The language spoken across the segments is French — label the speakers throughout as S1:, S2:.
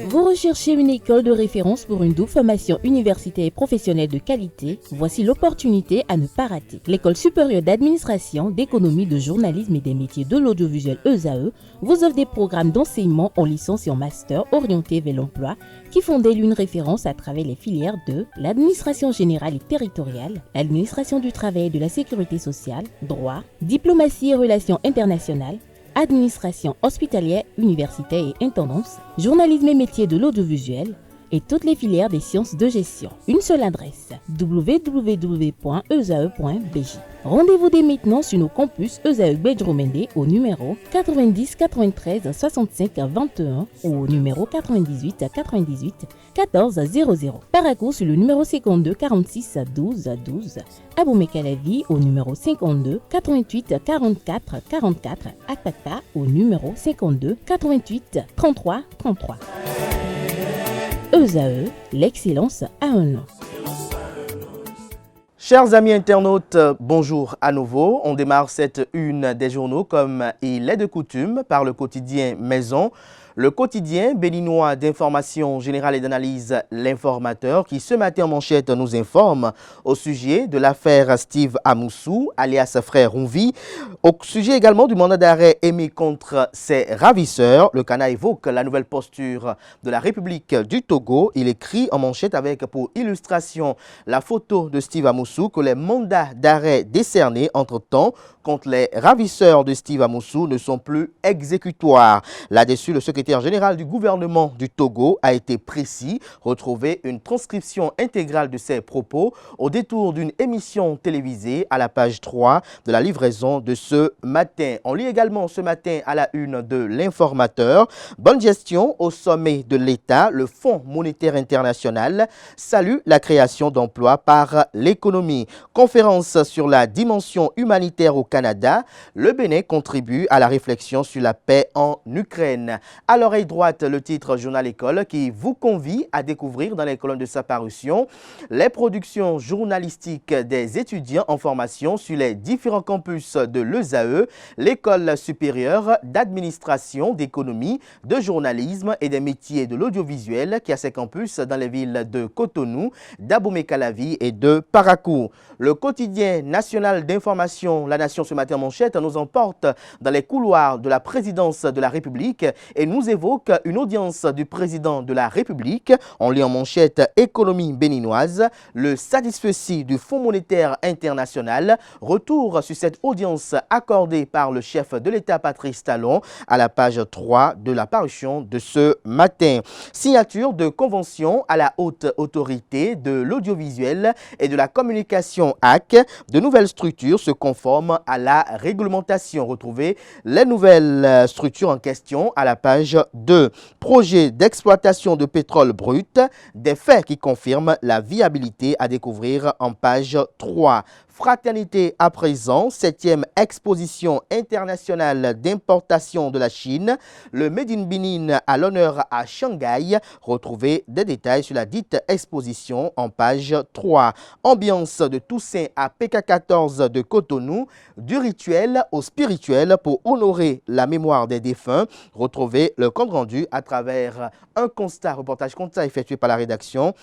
S1: Vous recherchez une école de référence pour une double formation universitaire et professionnelle de qualité? Voici l'opportunité à ne pas rater. L'École supérieure d'administration, d'économie, de journalisme et des métiers de l'audiovisuel ESAE vous offre des programmes d'enseignement en licence et en master orientés vers l'emploi qui font d'elle une référence à travers les filières de l'administration générale et territoriale, l'administration du travail et de la sécurité sociale, droit, diplomatie et relations internationales, administration hospitalière, universitaire et intendance, journalisme et métiers de l'audiovisuel et toutes les filières des sciences de gestion. Une seule adresse, www.esae.bj. Rendez-vous dès maintenant sur nos campus ESAE Bedjromende au numéro 90 93 65 21 ou au numéro 98 98 14 00. Paracourt sur le numéro 52 46 12 12. Aboumé-Calavi au numéro 52 88 44 44. Akpaka au numéro 52 88 33 33. ESAE, l'excellence a un nom.
S2: Chers amis internautes, bonjour à nouveau. On démarre cette une des journaux comme il est de coutume par le quotidien Maison. Le quotidien béninois d'information générale et d'analyse, l'Informateur, qui ce matin en manchette nous informe au sujet de l'affaire Steve Amoussou, alias Frère Rouvi, au sujet également du mandat d'arrêt émis contre ses ravisseurs. Le Cana évoque la nouvelle posture de la République du Togo. Il écrit en manchette avec pour illustration la photo de Steve Amoussou que les mandats d'arrêt décernés entre-temps contre les ravisseurs de Steve Amoussou ne sont plus exécutoires. Là-dessus, le secrétaire général du gouvernement du Togo a été précis. Retrouvez une transcription intégrale de ses propos au détour d'une émission télévisée à la page 3 de la livraison de ce matin. On lit également ce matin à la une de l'Informateur. Bonne gestion au sommet de l'État. Le Fonds monétaire international salue la création d'emplois par l'économie. Conférence sur la dimension humanitaire au Canada. Le Bénin contribue à la réflexion sur la paix en Ukraine. À l'oreille droite, le titre Journal École qui vous convie à découvrir dans les colonnes de sa parution les productions journalistiques des étudiants en formation sur les différents campus de l'ESAE, l'École supérieure d'administration, d'économie, de journalisme et des métiers de l'audiovisuel qui a ses campus dans les villes de Cotonou, d'Abomey-Calavi et de Paracourt. Le quotidien national d'information, La Nation ce matin en manchette, nous emporte dans les couloirs de la présidence de la République et nous évoque une audience du président de la République. On lit en manchette économie béninoise, le satisfecit du Fonds monétaire international. Retour sur cette audience accordée par le chef de l'État Patrice Talon à la page 3 de la parution de ce matin. Signature de convention à la haute autorité de l'audiovisuel et de la communication AC. De nouvelles structures se conforment à la réglementation. Retrouvez les nouvelles structures en question à la page 2. Projet d'exploitation de pétrole brut, des faits qui confirment la viabilité à découvrir en page 3. Fraternité à présent, 7e exposition internationale d'importation de la Chine. Le Made in Benin à l'honneur à Shanghai. Retrouvez des détails sur la dite exposition en page 3. Ambiance de Toussaint à PK14 de Cotonou. Du rituel au spirituel pour honorer la mémoire des défunts. Retrouvez le compte rendu à travers un reportage constat effectué par la rédaction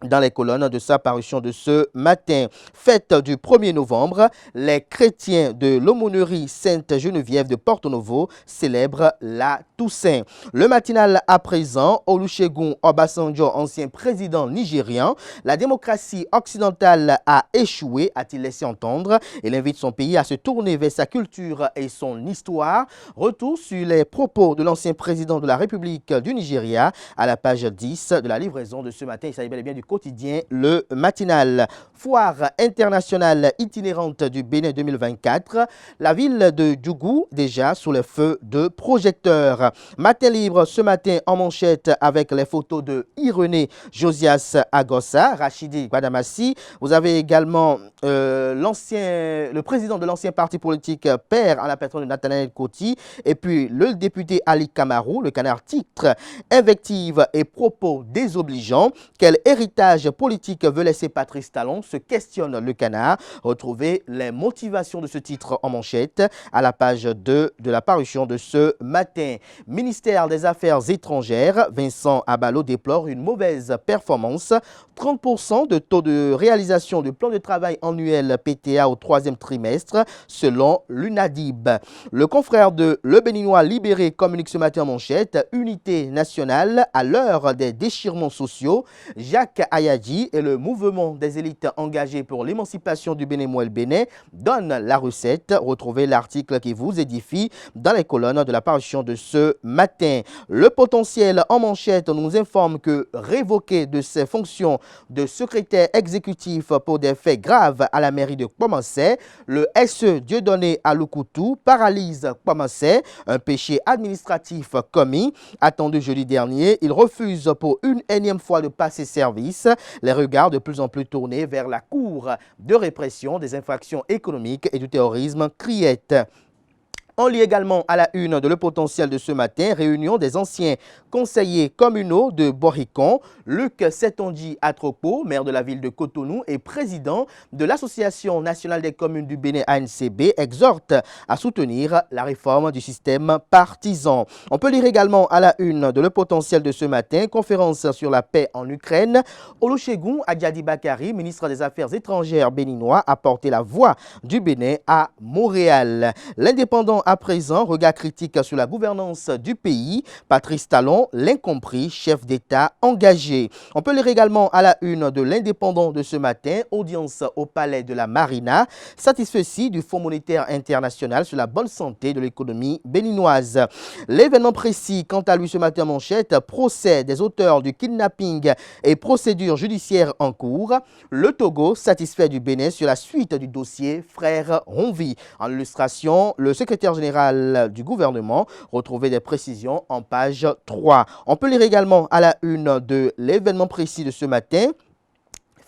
S2: dans les colonnes de sa parution de ce matin. Fête du 1er novembre, les chrétiens de l'aumônerie Sainte-Geneviève de Porto-Novo célèbrent la Toussaint. Le matinal à présent, Olusegun Obasanjo, ancien président nigérian, la démocratie occidentale a échoué, a-t-il laissé entendre. Il invite son pays à se tourner vers sa culture et son histoire. Retour sur les propos de l'ancien président de la République du Nigeria à la page 10 de la livraison de ce matin. Il s'agit bel et bien du quotidien Le Matinal. Foire internationale itinérante du Bénin 2024. La ville de Djougou déjà sous le feu de projecteurs. Matin libre ce matin en manchette avec les photos de Irénée Josias Agossa, Rachidi Guadamassi. Vous avez également le président de l'ancien parti politique Père à la personne de Nathanaël Coty et puis le député Ali Kamarou. Le Canard titre invective et propos désobligeants. Quel héritage politique veut laisser Patrice Talon, se questionne le Canard. Retrouvez les motivations de ce titre en manchette à la page 2 de la parution de ce matin. Ministère des Affaires étrangères, Vincent Abalo déplore une mauvaise performance. 30% de taux de réalisation du plan de travail annuel PTA au 3e trimestre, selon l'UNADIB. Le confrère de Le Béninois Libéré communique ce matin en manchette. Unité nationale à l'heure des déchirements sociaux. Jacques Ayadji et le mouvement des élites engagées pour l'émancipation du Bénin Mouel Bénin donnent la recette. Retrouvez l'article qui vous édifie dans les colonnes de la parution de ce matin. Le potentiel en manchette nous informe que révoqué de ses fonctions de secrétaire exécutif pour des faits graves à la mairie de Kpamansé, le SE Dieudonné Aloukoutou paralyse Kpamansé, un péché administratif commis. Attendu jeudi dernier, il refuse pour une énième fois de passer service. Les regards de plus en plus tournés vers la Cour de répression des infractions économiques et du terrorisme Criette. On lit également à la une de Le Potentiel de ce matin, réunion des anciens conseillers communaux de Boricon. Luc Setonji Atropo, maire de la ville de Cotonou et président de l'Association nationale des communes du Bénin ANCB, exhorte à soutenir la réforme du système partisan. On peut lire également à la une de Le Potentiel de ce matin, conférence sur la paix en Ukraine. Olusegun Adjadi Bakari, ministre des Affaires étrangères béninois, a porté la voix du Bénin à Montréal. L'indépendant à présent, regard critique sur la gouvernance du pays. Patrice Talon, l'incompris, chef d'État engagé. On peut lire également à la une de l'Indépendant de ce matin, audience au palais de la Marina, satisfait du Fonds monétaire international sur la bonne santé de l'économie béninoise. L'événement précis, quant à lui ce matin manchette, procès des auteurs du kidnapping et procédure judiciaire en cours. Le Togo satisfait du Bénin sur la suite du dossier Frère Ronvi. En illustration, le secrétaire général du gouvernement retrouvait des précisions en page 3. On peut lire également à la une de l'événement précis de ce matin.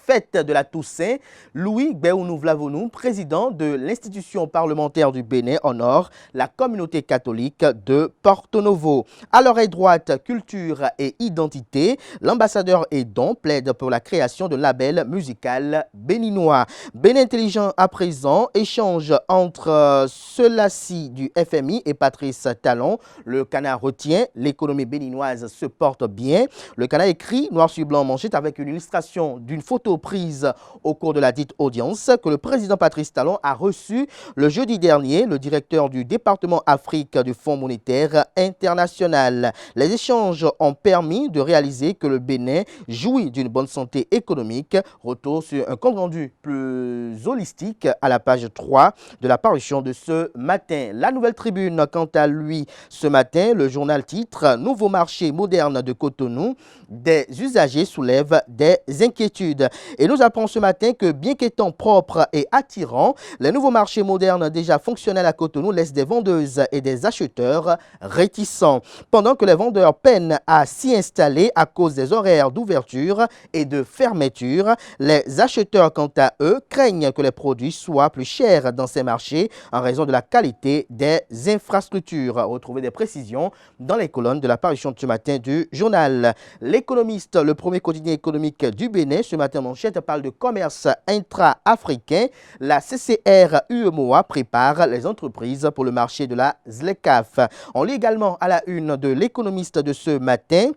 S2: Fête de la Toussaint, Louis Béounou Vlavonou, président de l'institution parlementaire du Bénin, honore la communauté catholique de Porto Novo. À l'oreille droite, culture et identité, l'ambassadeur Edon plaide pour la création de label musical béninois. Bénin Intelligent à présent, échange entre ceux-là-ci du FMI et Patrice Talon. Le Canard retient, l'économie béninoise se porte bien. Le Canard écrit, noir sur blanc manchette avec une illustration d'une photo prise au cours de la dite audience que le président Patrice Talon a reçu le jeudi dernier, le directeur du département Afrique du Fonds monétaire international. Les échanges ont permis de réaliser que le Bénin jouit d'une bonne santé économique. Retour sur un compte rendu plus holistique à la page 3 de la parution de ce matin. La Nouvelle Tribune, quant à lui, ce matin, le journal titre « Nouveau marché moderne de Cotonou, des usagers soulèvent des inquiétudes ». Et nous apprenons ce matin que bien qu'étant propres et attirants, les nouveaux marchés modernes déjà fonctionnels à Cotonou laissent des vendeuses et des acheteurs réticents. Pendant que les vendeurs peinent à s'y installer à cause des horaires d'ouverture et de fermeture, les acheteurs, quant à eux, craignent que les produits soient plus chers dans ces marchés en raison de la qualité des infrastructures. Retrouvez des précisions dans les colonnes de la parution de ce matin du journal. L'Économiste, le premier quotidien économique du Bénin, ce matin manchette parle de commerce intra-africain. La CCR-UEMOA prépare les entreprises pour le marché de la ZLECAF. On lit également à la une de l'Économiste de ce matin.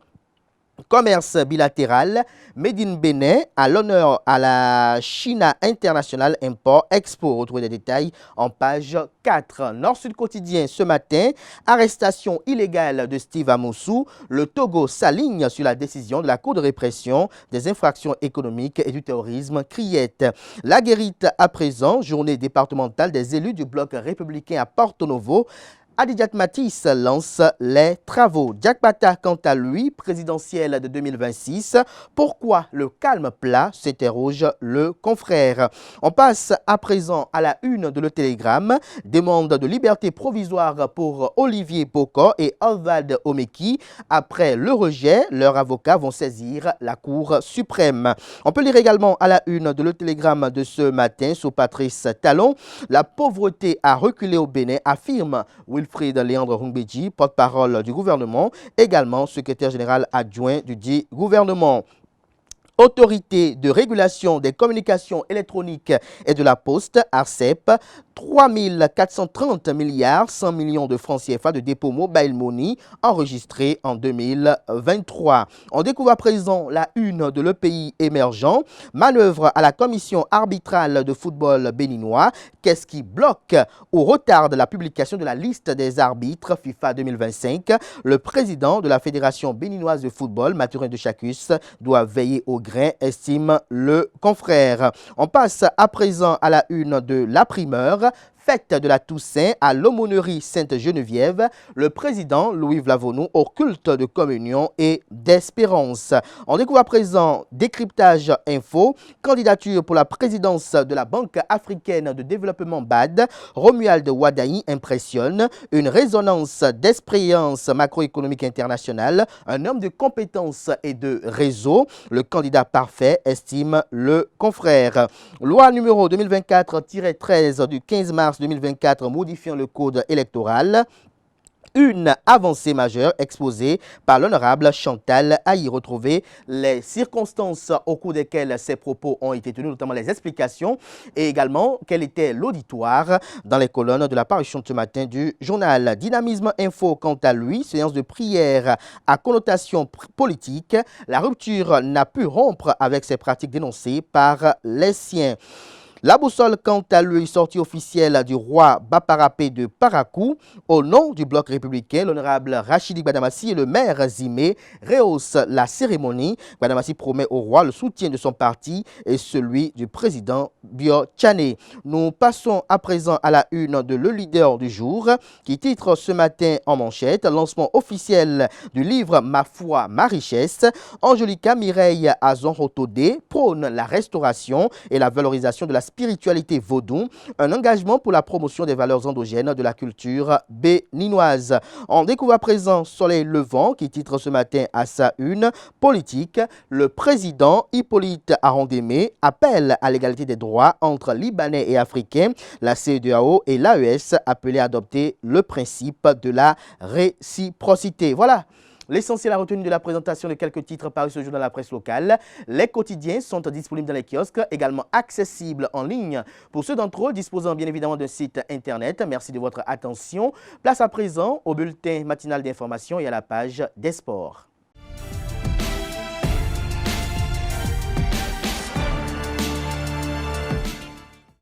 S2: Commerce bilatéral, Made in Bénin, à l'honneur à la China International Import Expo. Retrouvez des détails en page 4. Nord-Sud quotidien ce matin, arrestation illégale de Steve Amoussou. Le Togo s'aligne sur la décision de la Cour de répression des infractions économiques et du terrorisme Criette. La Guérite à présent, journée départementale des élus du bloc républicain à Porto Novo. Adidjat Matisse lance les travaux. Jack Pata, quant à lui, présidentiel de 2026. Pourquoi le calme plat, s'interroge le confrère. On passe à présent à la une de Le Télégramme. Demande de liberté provisoire pour Olivier Boko et Oswald Omeki. Après le rejet, leurs avocats vont saisir la Cour suprême. On peut lire également à la une de Le Télégramme de ce matin sous Patrice Talon. La pauvreté a reculé au Bénin, affirme Wilfried Léandre Hungbeji, porte-parole du gouvernement, également secrétaire général adjoint du dit gouvernement. Autorité de régulation des communications électroniques et de la poste, ARCEP, 3 430 milliards 100 millions de francs CFA de dépôt mobile money enregistrés en 2023. On découvre à présent la une de Le Pays émergent. Manœuvre à la commission arbitrale de football béninois. Qu'est-ce qui bloque ou retarde la publication de la liste des arbitres FIFA 2025? Le président de la Fédération béninoise de football, Mathurin de Chacus, doit veiller au grain, estime le confrère. On passe à présent à la une de La Primeur. Fête de la Toussaint à l'aumônerie Sainte-Geneviève, le président Louis Vlavonou au culte de communion et d'espérance. On découvre à présent décryptage info, candidature pour la présidence de la Banque africaine de développement BAD, Romuald Wadaï impressionne, une résonance d'expérience macroéconomique internationale, un homme de compétences et de réseau, le candidat parfait, estime le confrère. Loi numéro 2024-13 du 15 mars 2024 modifiant le code électoral. Une avancée majeure exposée par l'honorable Chantal Aïe. Retrouver les circonstances au cours desquelles ces propos ont été tenus, notamment les explications et également quel était l'auditoire dans les colonnes de la parution de ce matin du journal. Dynamisme Info, quant à lui, séance de prière à connotation politique. La rupture n'a pu rompre avec ces pratiques dénoncées par les siens. La boussole, quant à lui, sortie officielle du roi Baparapé de Parakou. Au nom du bloc républicain, l'honorable Rachidi Gbadamassi et le maire Zimé rehaussent la cérémonie. Gbadamassi promet au roi le soutien de son parti et celui du président Bio Tchané. Nous passons à présent à la une de Le Leader du jour qui titre ce matin en manchette lancement officiel du livre Ma foi, ma richesse. Angelica Mireille Azon-Rotodé prône la restauration et la valorisation de la spiritualité vaudou, un engagement pour la promotion des valeurs endogènes de la culture béninoise. On découvre à présent Soleil Levant qui titre ce matin à sa une politique. Le président Hippolyte Arondémé appelle à l'égalité des droits entre Libanais et Africains. La CEDEAO et l'AES appelés à adopter le principe de la réciprocité. Voilà. L'essentiel à retenir de la présentation de quelques titres parus ce jour dans la presse locale. Les quotidiens sont disponibles dans les kiosques, également accessibles en ligne pour ceux d'entre eux disposant bien évidemment d'un site internet. Merci de votre attention. Place à présent au bulletin matinal d'information et à la page des sports.